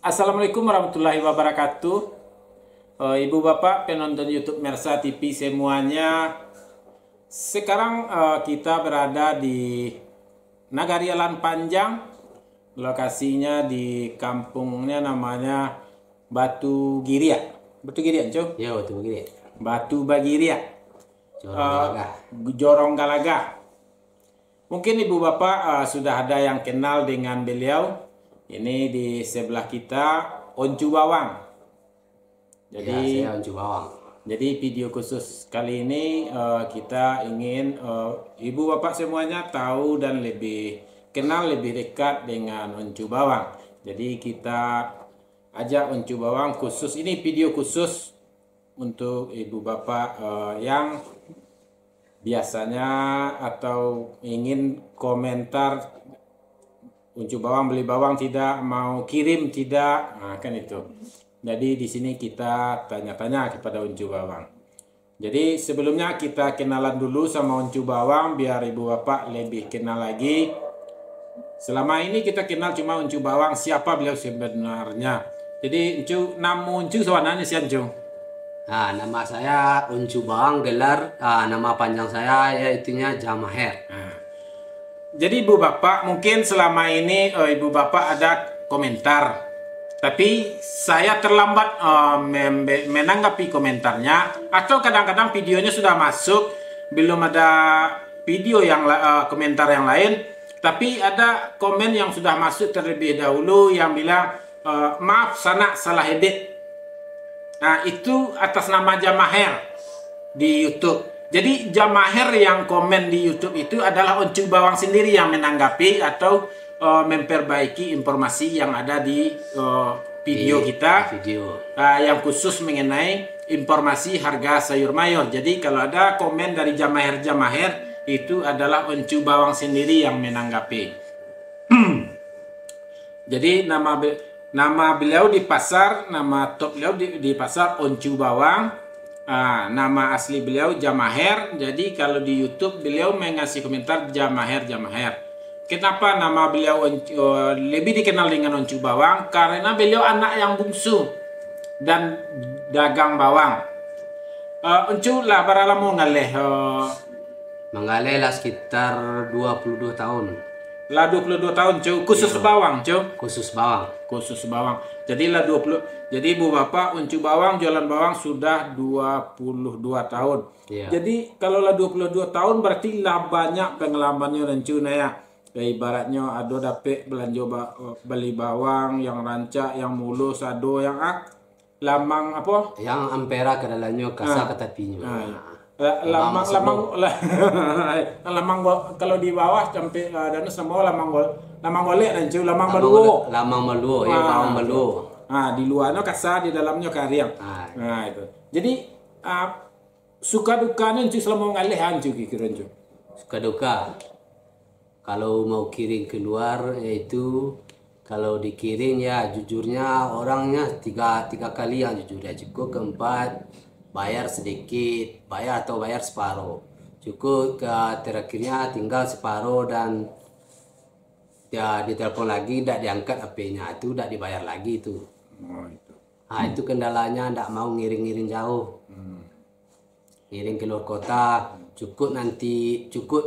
Assalamualaikum warahmatullahi wabarakatuh. Ibu bapak penonton YouTube Mersa TV semuanya. Sekarang kita berada di Nagarialan Panjang. Lokasinya di kampungnya namanya Batu Giria. Batu Giria, Cok? Ya, Batu Giria. Batu Bagiria. Jorong Galaga. Jorong Galaga. Mungkin ibu bapak sudah ada yang kenal dengan beliau. Ini di sebelah kita Oncu Bawang. Jadi Ya, saya Oncu Bawang. Jadi video khusus kali ini kita ingin ibu bapak semuanya tahu dan lebih kenal lebih dekat dengan Oncu Bawang. Jadi kita ajak Oncu Bawang khusus, ini video khusus untuk ibu bapak yang biasanya atau ingin komentar Oncu Bawang beli bawang tidak, mau kirim tidak, nah, kan itu. Jadi di sini kita tanya-tanya kepada Oncu Bawang. Jadi sebelumnya kita kenalan dulu sama Oncu Bawang biar ibu bapak lebih kenal lagi. Selama ini kita kenal cuma Oncu Bawang, siapa beliau sebenarnya. Jadi Oncu, nama Oncu sebenarnya siapa Oncu? Nah, nama saya Oncu Bawang, gelar nama panjang saya yaitunya Jamaher. Nah, jadi ibu bapak mungkin selama ini ibu bapak ada komentar, tapi saya terlambat menanggapi komentarnya, atau kadang-kadang videonya sudah masuk belum ada video yang komentar yang lain, tapi ada komen yang sudah masuk terlebih dahulu yang bilang maaf sana salah edit. Nah, itu atas nama Jamaher di YouTube. Jadi Jamaher yang komen di YouTube itu adalah Oncu Bawang sendiri yang menanggapi atau memperbaiki informasi yang ada di video kita. Yang khusus mengenai informasi harga sayur mayur. Jadi kalau ada komen dari Jamaher itu adalah Oncu Bawang sendiri yang menanggapi. Jadi nama beliau di pasar, nama top beliau di pasar Oncu Bawang. Nama asli beliau Jamaher. Jadi kalau di YouTube beliau mengasih komentar Jamaher. Kenapa nama beliau lebih dikenal dengan Oncu Bawang? Karena beliau anak yang bungsu dan dagang bawang. Oncu lah berapa lama ngaleh? Menggaleh lah sekitar 22 tahun. Lah 22 tahun, Cu. Khusus bawang, Cu. Khusus bawang. Khusus bawang. Jadi lah 20. Jadi ibu bapak Oncu Bawang jualan bawang sudah 22 tahun. Iya. Jadi kalau lah 22 tahun berarti lah banyak pengalamannya Oncu ya. Kayak ibaratnya ada dapet belanja beli bawang yang rancak, yang mulus, ada yang lamang apa? Yang ampera ke dalamnya, kasa ke tepinya. Lamang kalau di bawah sampai dan semua lamang golek dan cu lamang meluo. Lamang meluo, ya bawang meluo. Di luarnya kasar, di dalamnya kariang. Nah itu. Jadi suka dukanya cu selama ngalih cu kira cu. Suka duka. Kalau mau kirim keluar yaitu kalau dikirim ya jujurnya orangnya tiga kali yang jujur ya, cukup, keempat bayar sedikit, bayar atau bayar separuh, cukup, ke terakhirnya tinggal separuh dan ya ditelepon lagi tidak diangkat HP-nya, itu tidak dibayar lagi itu. Nah itu kendalanya, tidak mau ngiring-ngiring jauh, ngiring keluar kota, cukup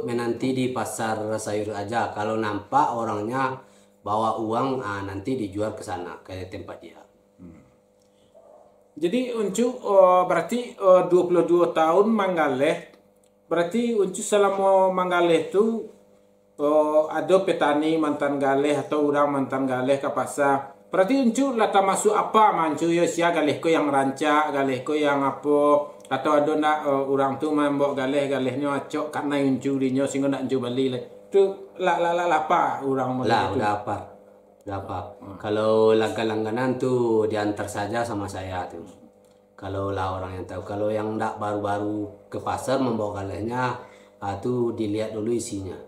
menanti di pasar sayur aja. Kalau nampak orangnya bawa uang, nanti dijual ke sana ke tempat dia. Jadi Oncu berarti 22 tahun manggaleh. Berarti Oncu selama manggaleh itu ada petani mantan galeh atau orang mantan galeh ke pasar. Berarti Oncu lata masuk apa mancu ya sia galeh ko yang rancak, galeh ko yang apa, atau ada nak orang tu membok galehnya acok karena Oncu dinyo sehingga nak Oncu beli lah. Tu apa orang lah udah apa. Kalau langganan tuh diantar saja sama saya tuh. Kalau lah orang yang tahu. Kalau yang enggak baru-baru ke pasar membawa galehnya, tuh dilihat dulu isinya,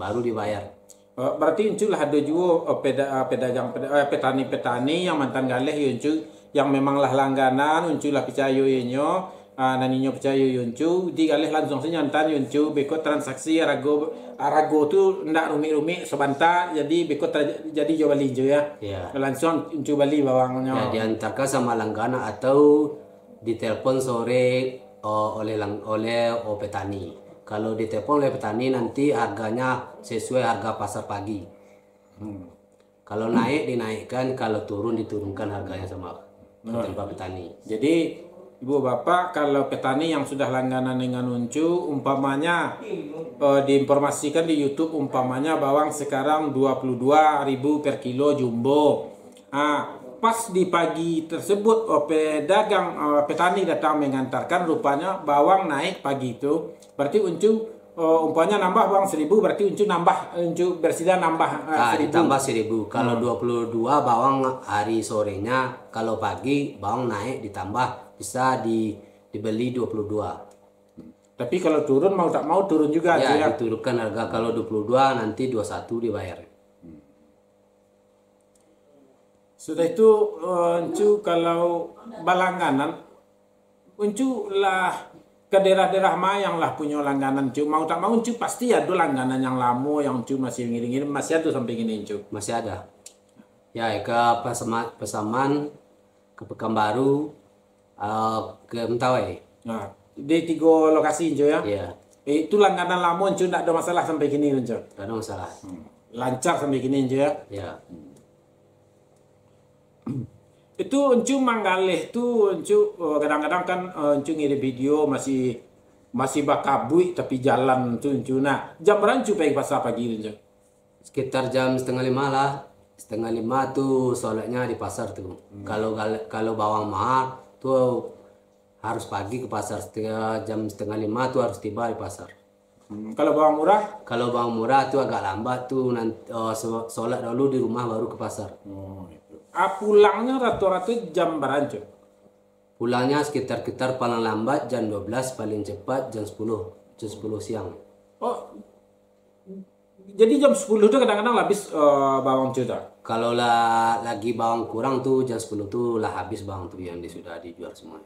baru dibayar. Berarti Oncu lah ada juga petani-petani yang mantan galeh Oncu yang memang lah langganan Oncu lah percaya inyo naninyo percaya yuncu di galih langsung senyantan yuncu beko transaksi arago tu ndak rumit-rumit sebentar jadi beko jadi jual beli je ya. Ya. Langsung yuncu beli bawangnya. Ya, diantarkan sama langganan atau ditelepon sore oleh petani. Kalau ditelepon oleh petani nanti harganya sesuai harga pasar pagi. Kalau naik dinaikkan, kalau turun diturunkan harganya sama tempat petani. Jadi ibu bapak kalau petani yang sudah langganan dengan uncu umpamanya diinformasikan di YouTube umpamanya bawang sekarang 22.000 per kilo jumbo. Pas di pagi tersebut pedagang petani datang mengantarkan rupanya bawang naik pagi itu berarti uncu umpamanya nambah bawang 1.000 berarti uncu bersedia nambah 1.000. Ditambah 1.000. Kalau 22 bawang hari sorenya, kalau pagi bawang naik ditambah bisa dibeli 22. Tapi kalau turun mau tak mau turun juga ya, diturunkan harga. Kalau 22 nanti 21 dibayar. Sudah itu uncu kalau balangganan uncu lah ke daerah-daerah mayang lah punya langganan uncu mau tak mau uncu pasti ada langganan yang lama yang uncu masih ngiring-ngiring masih ada sampai gini uncu. Masih ada. Ya ke Pasaman, ke Pekanbaru, ke Mentawai. Nah, di 3 lokasi uncu ya. Iya. Itu langganan lama uncu tidak ada masalah sampai gini uncu. Tidak ada masalah. Lancar sampai gini uncu ya. Ya. Itu uncu manggalih tuh uncu kadang-kadang kan uncu ngirim video masih bakabui tapi jalan tuh uncu. Nah, jam berapa uncu pergi pasar pagi uncu? Sekitar jam 4:30 lah. 4:30 tuh sholatnya di pasar tuh. Kalau bawang mahal tuh harus pagi ke pasar. Jam 4:30 tuh harus tiba di pasar. Kalau bawang murah? Kalau bawang murah tuh agak lambat tuh nanti sholat dulu di rumah baru ke pasar. Pulangnya rata-rata jam berapa uncu? Pulangnya sekitar paling lambat jam 12, paling cepat jam 10 siang. Oh, jadi jam 10 itu kadang-kadang habis bawang uncu tak? Kalau lagi bawang kurang tuh jam 10 tuh lah habis bawang tuh yang sudah dijual semua.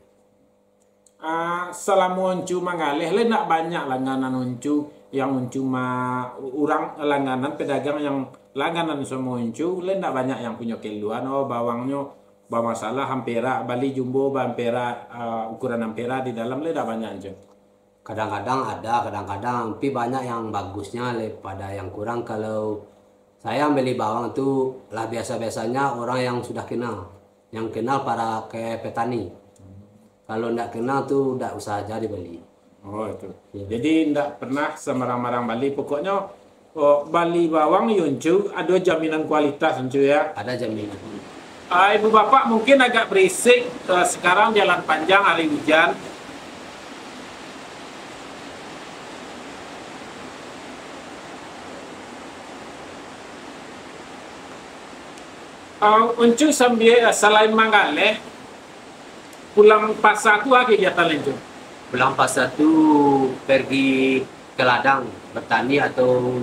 Selama uncu mangalih le nak banyak langganan uncu yang uncu orang langganan pedagang yang langganan semua uncu le nak banyak yang punya keluhan bawangnya masalah hampera Bali jumbo hampera ukuran hampera di dalam le dah banyak uncu. Kadang-kadang ada, kadang-kadang tapi banyak yang bagusnya daripada yang kurang. Kalau saya beli bawang tuh lah biasa-biasanya orang yang sudah kenal, yang kenal para kayak petani. Kalau ndak kenal tuh ndak usah jadi beli. Oh itu. Ya. Jadi ndak pernah semarang-marang Bali. Pokoknya Bali bawang yuncu ada jaminan kualitas uncu ya. Ada jaminan. Ibu bapak mungkin agak berisik. Sekarang jalan panjang hari hujan. Uncu sambil selain manggaleh pulang pasar tu kegiatan lanjut. Pulang pasar tuh pergi ke ladang bertani atau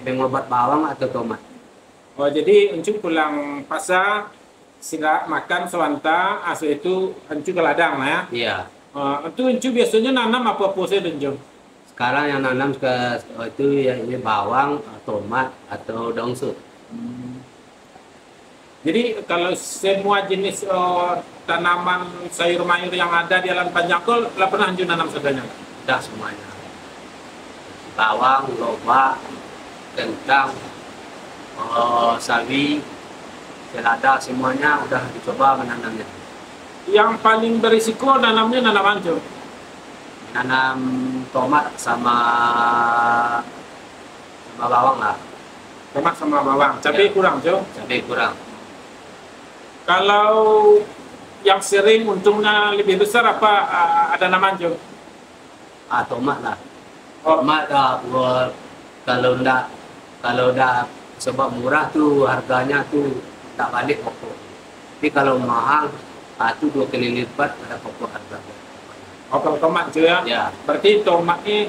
mengobat bawang atau tomat. Oh jadi uncu pulang pasar sila makan sewanta asu itu uncu ke ladang lah ya. Iya. Itu uncu biasanya nanam apa sih uncu? Sekarang yang nanam itu ya ini bawang, tomat atau daun sut. Jadi kalau semua jenis tanaman sayur mayur yang ada di Jalan Panjangkol, lah pernah uncu nanam semuanya? Sudah semuanya. Bawang, lobak, kentang, sawi, selada, semuanya udah dicoba menanamnya. Yang paling berisiko nanamnya nanam uncu? Nanam tomat sama bawang lah. Tomat sama bawang, cabai Ya. kurang uncu? Cabai kurang. Kalau yang sering untungnya lebih besar apa ada nama uncu? Tomat lah. Oh. Tomat kalau ndak sebab murah tuh harganya tuh tak balik pokok. Tapi kalau mahal tuh 2 kali lipat pada pokok harga. Kalau tomat uncu ya? Ya. Berarti tomat ini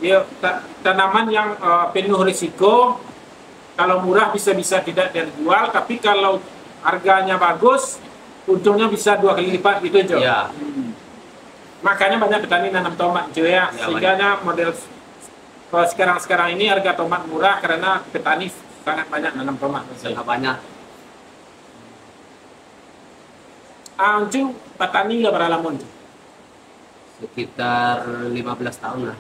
ya, tanaman yang penuh risiko. Kalau murah bisa tidak terjual, tapi kalau harganya bagus untungnya bisa 2 kali lipat gitu, Jo. Ya, Makanya banyak petani nanam tomat, Jo ya. Ya, Sehingga model kalau sekarang ini harga tomat murah karena petani sangat banyak nanam tomat. sangat banyak. Uncu petani nggak berapa lama, Uncu? Sekitar 15 tahun lah.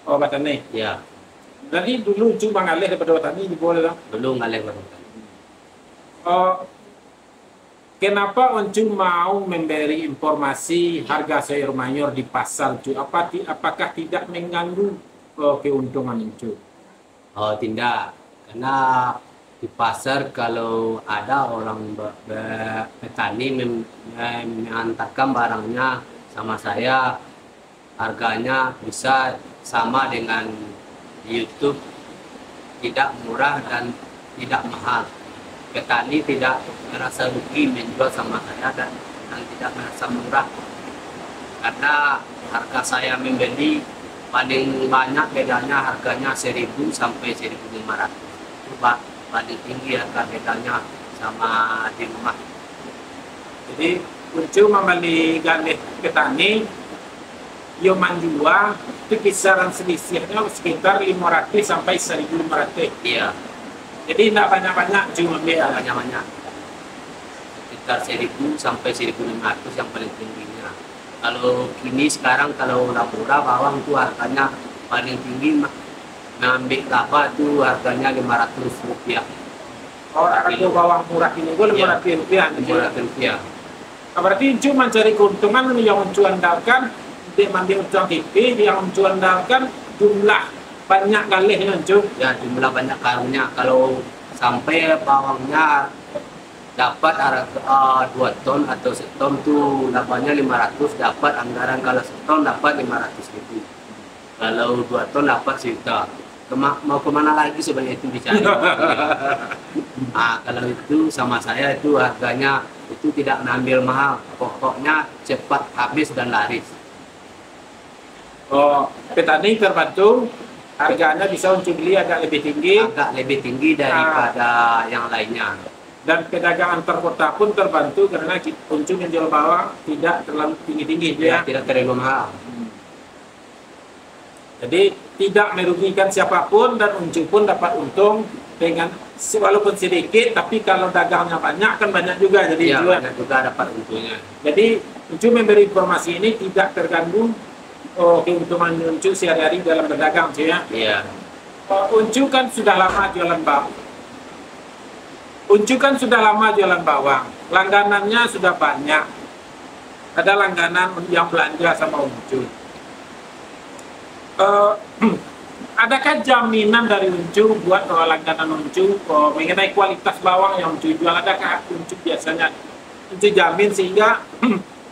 Oh, petani. Ya, Jadi dulu Uncu mengalih daripada petani di boleh lah. belum ngalih baru. Oh, kenapa Uncu mau memberi informasi harga sayur mayur di pasar, Uncu? Apakah tidak mengganggu keuntungan Uncu? Oh, tidak. Karena di pasar kalau ada orang petani mengantarkan barangnya sama saya, harganya bisa sama dengan di YouTube, tidak murah dan tidak mahal. Petani tidak merasa rugi menjual sama saya dan tidak merasa murah. Karena harga saya membeli paling banyak bedanya harganya 1.000 sampai 1.500. Itu paling tinggi harga bedanya sama di rumah. Jadi Uncu membeli galih petani, yo menjual itu kisaran selisihnya sekitar 500 sampai 1.500. Iya, Jadi tidak banyak-banyak cuma ya ambil. banyak-banyak. Sekitar 1.000 sampai 1.500 yang paling tingginya. Kalau kini sekarang kalau udah murah bawang itu harganya paling tinggi ngambil laba itu harganya 500 rupiah. Oh, harga bawang murah ini gue 500 rupiah. 500 rupiah. Berarti Uncu mencari keuntungan yang Uncu andalkan, dia ambil uang TV, yang Uncu andalkan jumlah banyak galihnya Uncu. Ya jumlah banyak karungnya. Kalau sampai bawangnya dapat 2 ton atau seton tuh labanya 500, dapat anggaran kalau seton dapat 500.000. Kalau 2 ton dapat sejuta. Mau kemana lagi sebenarnya itu dicari. Kalau itu sama saya itu harganya itu tidak mengambil mahal, pokoknya cepat habis dan laris. Oh, petani terbantu harganya bisa Uncu beli agak lebih tinggi, Agak lebih tinggi daripada yang lainnya. dan pedagang antar kota pun terbantu karena Uncu menjual bawang tidak terlalu tinggi-tinggi Ya, ya. tidak terlalu mahal. Jadi tidak merugikan siapapun dan Uncu pun dapat untung dengan walaupun sedikit, tapi kalau dagangnya banyak kan banyak juga jadi Ya, jual. banyak juga dapat untungnya. Jadi Uncu memberi informasi ini tidak terganggu keuntungan Uncu sehari-hari dalam berdagang, cuy ya. Iya. Uncu kan sudah lama jualan bawang. Uncu kan sudah lama jualan bawang. Langganannya sudah banyak. Ada langganan yang belanja sama Uncu. Adakah jaminan dari Uncu buat langganan Uncu mengenai kualitas bawang yang Uncu jual? Adakah Uncu biasanya Uncu jamin sehingga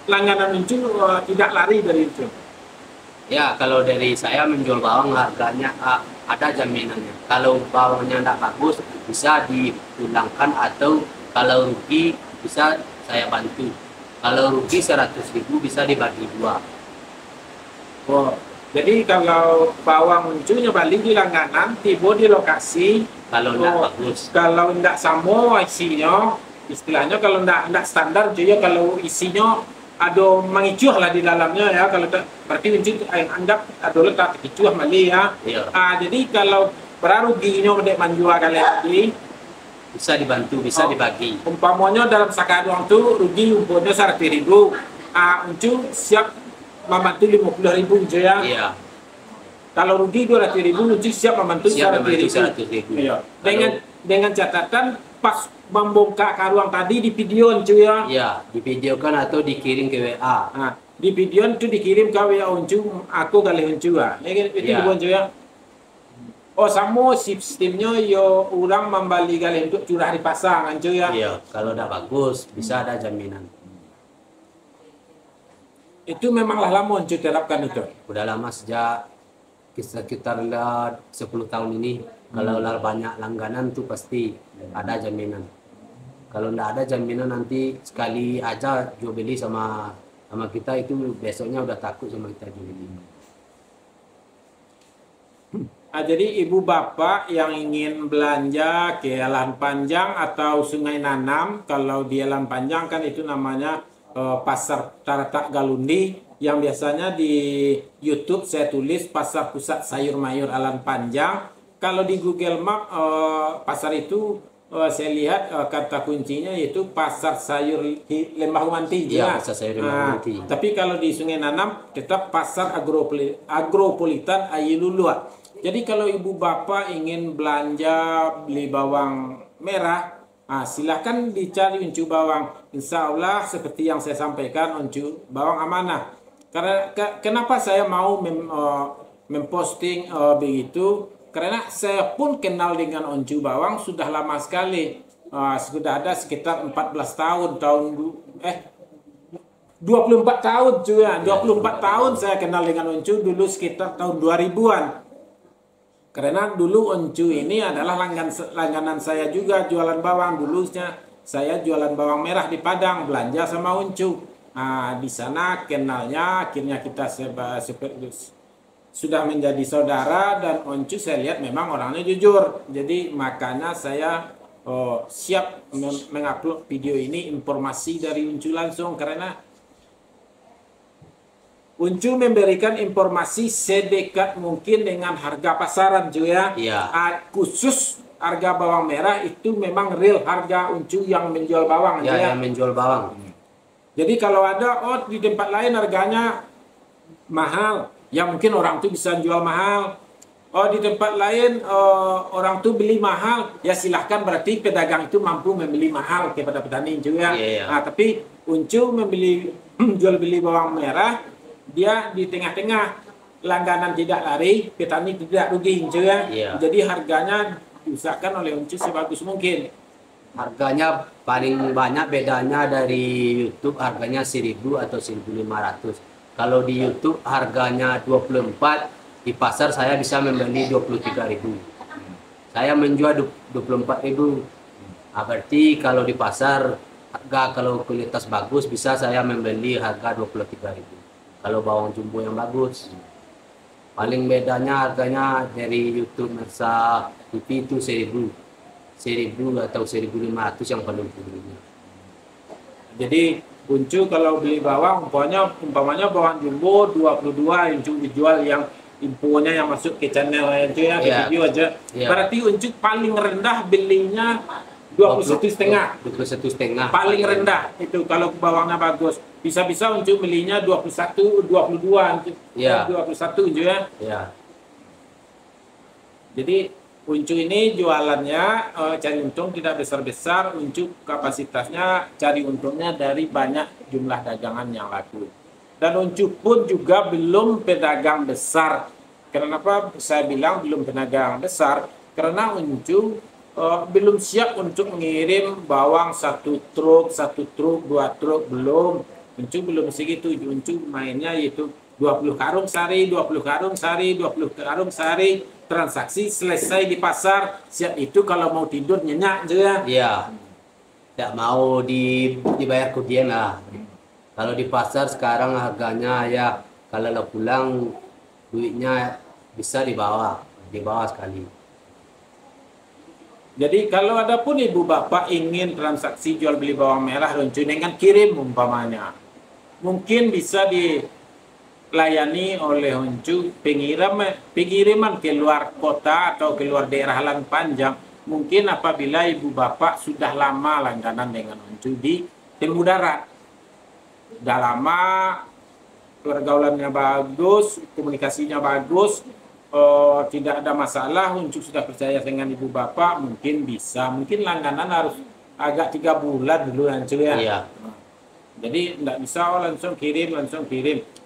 langganan Uncu tidak lari dari Uncu? Ya, kalau dari saya menjual bawang harganya ada jaminannya. Kalau bawangnya tidak bagus bisa dipulangkan atau kalau rugi bisa saya bantu. Kalau rugi 100.000 bisa dibagi 2. Oh, jadi kalau bawang Uncunya balik di langganan, tiba di lokasi. Kalau tidak Oh, bagus. kalau tidak sama isinya, istilahnya kalau tidak standar, jadi kalau isinya ada mengicuh lah di dalamnya ya. Kalau berarti Uncu anggap ada letak icuh mali ya. Iya. Jadi kalau beraruginya mendek menjual kalian lagi, Bisa dibantu, bisa dibagi. umpamanya dalam sakaduang tuh rugi umpamanya 100.000. Uncu siap membantu 50.000 Uncu ya. Iya. Kalau rugi 200.000, Uncu siap membantu Siap membantu 100.000. 100.000. Iya. Dengan catatan pas membongkar karuang tadi di video Uncu ya. Iya, divideokan atau dikirim ke WA. Nah, di video itu dikirim ke WA Uncu, aku kali Uncu ya. Itu Iya. Uncu ya. Oh, sama sistemnya yo orang membeli kali untuk curah di pasar Uncu ya. Iya, kalau tidak bagus bisa ada jaminan. Itu memanglah lama Uncu terapkan itu. Udah lama sejak sekitar 10 tahun ini. Kalau banyak langganan tuh pasti ada jaminan. Kalau tidak ada jaminan nanti sekali aja jual beli sama kita itu besoknya udah takut sama kita jual beli. Jadi ibu bapak yang ingin belanja ke Lahan Panjang atau Sungai Nanam, kalau di Lahan Panjang kan itu namanya Pasar Taratak Galundi, yang biasanya di YouTube saya tulis Pasar Pusat Sayur Mayur Alan Panjang. Kalau di Google Map pasar itu saya lihat kata kuncinya yaitu Pasar Sayur Lembah Humanti. Iya, pasar sayur Lembah Humanti. Tapi kalau di Sungai Nanam tetap Pasar Agropolitan Ayilulua. Jadi kalau ibu bapak ingin belanja beli bawang merah, silahkan dicari uncu bawang. Insya Allah seperti yang saya sampaikan, uncu bawang amanah. Karena kenapa saya mau memposting begitu? Karena saya pun kenal dengan uncu bawang sudah lama sekali. Sudah ada sekitar 14 tahun, 24 tahun juga. 24 tahun saya kenal dengan uncu dulu sekitar tahun 2000-an. Karena dulu Oncu ini adalah langganan saya juga jualan bawang. Dulunya saya jualan bawang merah di Padang, belanja sama Oncu. Di sana kenalnya, akhirnya kita sudah menjadi saudara, dan Oncu saya lihat memang orangnya jujur. Jadi makanya saya siap mengupload video ini, informasi dari Oncu langsung, karena Uncu memberikan informasi sedekat mungkin dengan harga pasaran, cuy ya. Iya. Khusus harga bawang merah itu memang real harga Uncu yang menjual bawang, Ya, ya. yang menjual bawang. Jadi kalau ada di tempat lain harganya mahal, ya mungkin orang tuh bisa jual mahal. Di tempat lain orang tuh beli mahal, ya silahkan, berarti pedagang itu mampu membeli mahal kepada petani, cuy ya. Iya. Tapi Uncu jual beli bawang merah, dia di tengah-tengah, langganan tidak lari, petani tidak rugi, cuy ya. Iya. Jadi harganya diusahakan oleh Uncu sebagus mungkin. Harganya paling banyak bedanya dari YouTube, harganya 1.000 atau 1.500. Kalau di YouTube harganya 24, di pasar saya bisa membeli 23.000. Saya menjual 24.000. Berarti kalau di pasar harga, kalau kualitas bagus, bisa saya membeli harga 23.000. Kalau bawang jumbo yang bagus, paling bedanya harganya dari YouTube Mersa TV itu 1.000 atau 1.500 yang paling tingginya. Jadi Uncu kalau beli bawang, umpamanya bawang jumbo 22, Uncu dijual yang infonya yang masuk ke channel Uncu ya, ke video aja. Berarti Uncu paling rendah belinya 21,5. 21,5. Paling rendah itu kalau bawangnya bagus. Bisa-bisa Uncu belinya 21, 22, Iya. 21 Uncu ya. Ya. Jadi Uncu ini jualannya cari untung tidak besar-besar. Uncu kapasitasnya cari untungnya dari banyak jumlah dagangan yang laku. Dan Uncu pun juga belum pedagang besar. Kenapa saya bilang belum pedagang besar? Karena Uncu belum siap untuk mengirim bawang 1 truk, 2 truk, belum. Uncu belum segitu. Uncu mainnya yaitu 20 karung sehari, 20 karung sehari, 20 karung sehari. Transaksi selesai di pasar, siap itu kalau mau tidur nyenyak juga. Iya. Tidak mau dibayar kemudian lah. Kalau di pasar sekarang harganya ya, kalau lo pulang duitnya bisa dibawa sekali. Jadi kalau ada pun ibu bapak ingin transaksi jual beli bawang merah Uncu dengan kirim umpamanya, mungkin bisa dilayani oleh Uncu pengiriman ke luar kota atau ke luar daerah Lahan Panjang. Mungkin apabila ibu bapak sudah lama langganan dengan Uncu di Temu Darat, sudah lama, pergaulannya bagus, komunikasinya bagus, tidak ada masalah, Uncu sudah percaya dengan ibu bapak, mungkin bisa. Mungkin langganan harus agak 3 bulan dulu Uncu ya. Iya. Jadi tidak bisa langsung kirim.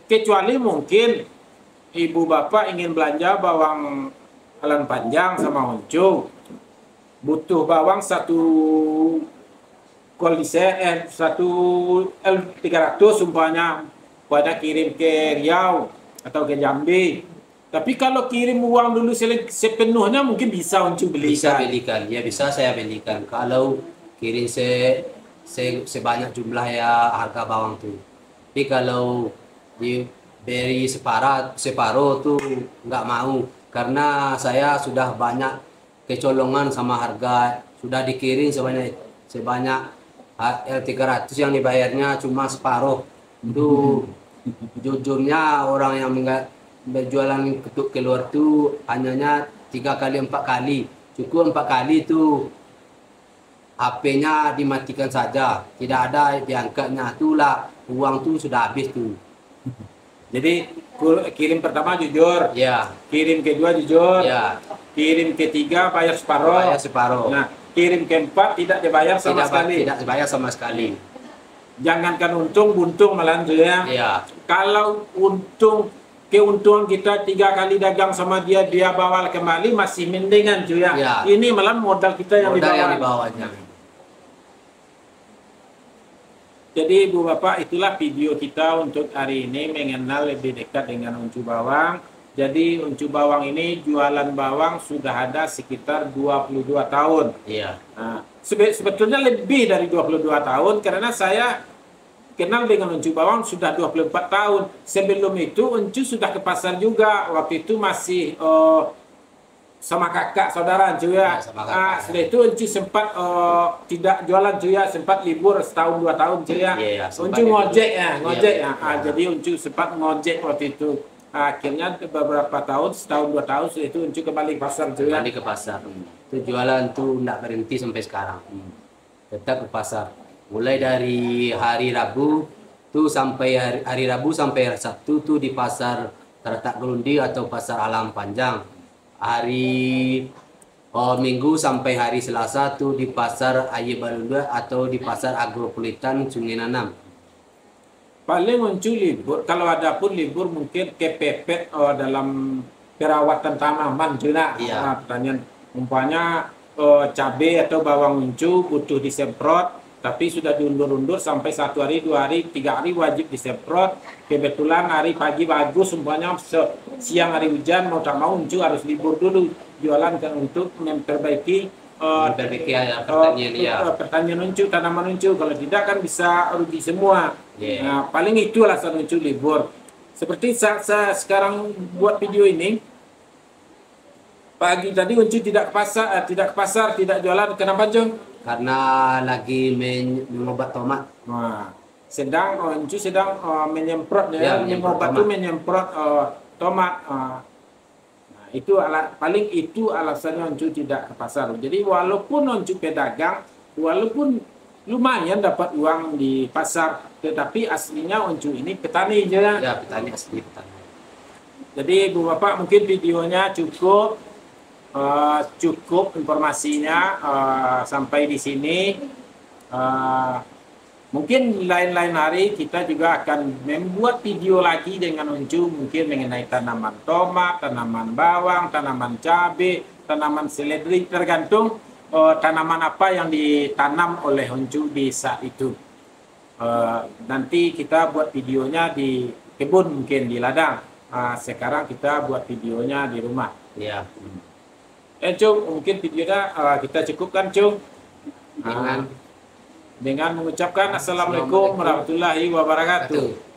Kecuali mungkin ibu bapak ingin belanja bawang Lahan Panjang sama Uncu, butuh bawang 1 L300 umpamanya, pada kirim ke Riau atau ke Jambi. Tapi kalau kirim uang dulu sepenuhnya mungkin bisa Uncu belikan. Bisa belikan, ya bisa saya belikan. Kalau kirim sebanyak jumlah ya harga bawang tuh. Tapi kalau diberi separuh tuh nggak mau. karena saya sudah banyak kecolongan sama harga, sudah dikirim sebanyak L300 yang dibayarnya cuma separuh. Itu jujurnya orang yang berjualan ketuk keluar tuh hanya 3 kali 4 kali, cukup 4 kali itu HP-nya dimatikan saja, tidak ada diangkatnya, itulah uang tuh sudah habis tuh. Jadi kirim pertama jujur, Ya, kirim kedua jujur, ya, kirim ketiga bayar separuh. bayar separuh. Nah, kirim keempat tidak dibayar sama sekali. Tidak dibayar sama sekali. Jangankan untung, buntung malahan tuh ya. Ya, Kalau keuntungan kita 3 kali dagang sama dia bawa kembali masih mendingan cuy ya. Ya. Ini malah modal kita yang modal dibawa. yang dibawanya. Jadi Ibu Bapak, itulah video kita untuk hari ini mengenal lebih dekat dengan Uncu Bawang. Jadi Uncu Bawang ini jualan bawang sudah ada sekitar 22 tahun. Iya. Nah, sebetulnya lebih dari 22 tahun karena saya kenal dengan Uncu Bawang sudah 24 tahun. Sebelum itu Uncu sudah ke pasar juga. Waktu itu masih sama kakak saudara cuy ya. Ya, sama kakak. Setelah itu Uncu sempat tidak jualan cuy ya, sempat libur setahun 2 tahun cuy ya. Iya, sempat Uncu libur. ngojek ya, ngojek Iya, ya. iya. Jadi Uncu sempat ngojek waktu itu. Akhirnya beberapa tahun, setahun 2 tahun setelah itu Uncu kembali ke pasar cuy ya. Kembali ke pasar. Itu jualan tuh enggak berhenti sampai sekarang. Tetap ke pasar. Mulai dari hari Rabu tuh sampai hari Rabu sampai hari Sabtu tuh di pasar Terletak Gelundi atau pasar Alam Panjang. Hari Minggu sampai hari Selasa tuh di pasar Aye Balunda atau di pasar Agropolitan Sungai Nanam. Paling Uncu libur, kalau ada pun libur mungkin kepepet dalam perawatan tanaman juga. Iya. Pertanyaan umpamanya cabai atau bawang Uncu butuh disemprot, tapi sudah diundur-undur sampai 1 hari, 2 hari, 3 hari wajib disemprot. Kebetulan hari pagi bagus, umpamanya siang hari hujan, mau tak mau Uncu harus libur dulu jualan kan untuk memperbaiki pertanian Uncu, tanaman Uncu. Kalau tidak kan bisa rugi semua. Yeah. Nah, paling itu alasan Uncu libur. Seperti saya sekarang buat video ini, pagi tadi Uncu tidak ke pasar, tidak jualan. Kenapa, Jung? Karena lagi mengobat tomat. Nah, Uncu sedang menyemprot Ya, mengobat tomat. menyemprot tomat. Paling itu alasannya Uncu tidak ke pasar. Jadi walaupun Uncu pedagang, walaupun lumayan dapat uang di pasar, tetapi aslinya Uncu ini petani aja. Ya, petani asli petani. Jadi Ibu Bapak mungkin videonya cukup informasinya sampai di sini. Mungkin lain-lain hari kita juga akan membuat video lagi dengan Uncu mungkin mengenai tanaman tomat, tanaman bawang, tanaman cabai, tanaman seledri, tergantung tanaman apa yang ditanam oleh Uncu di saat itu. Nanti kita buat videonya di kebun mungkin di ladang. Sekarang kita buat videonya di rumah. Ya. Cung, mungkin videonya kita cukupkan, Cung. Dengan mengucapkan Assalamualaikum warahmatullahi wabarakatuh.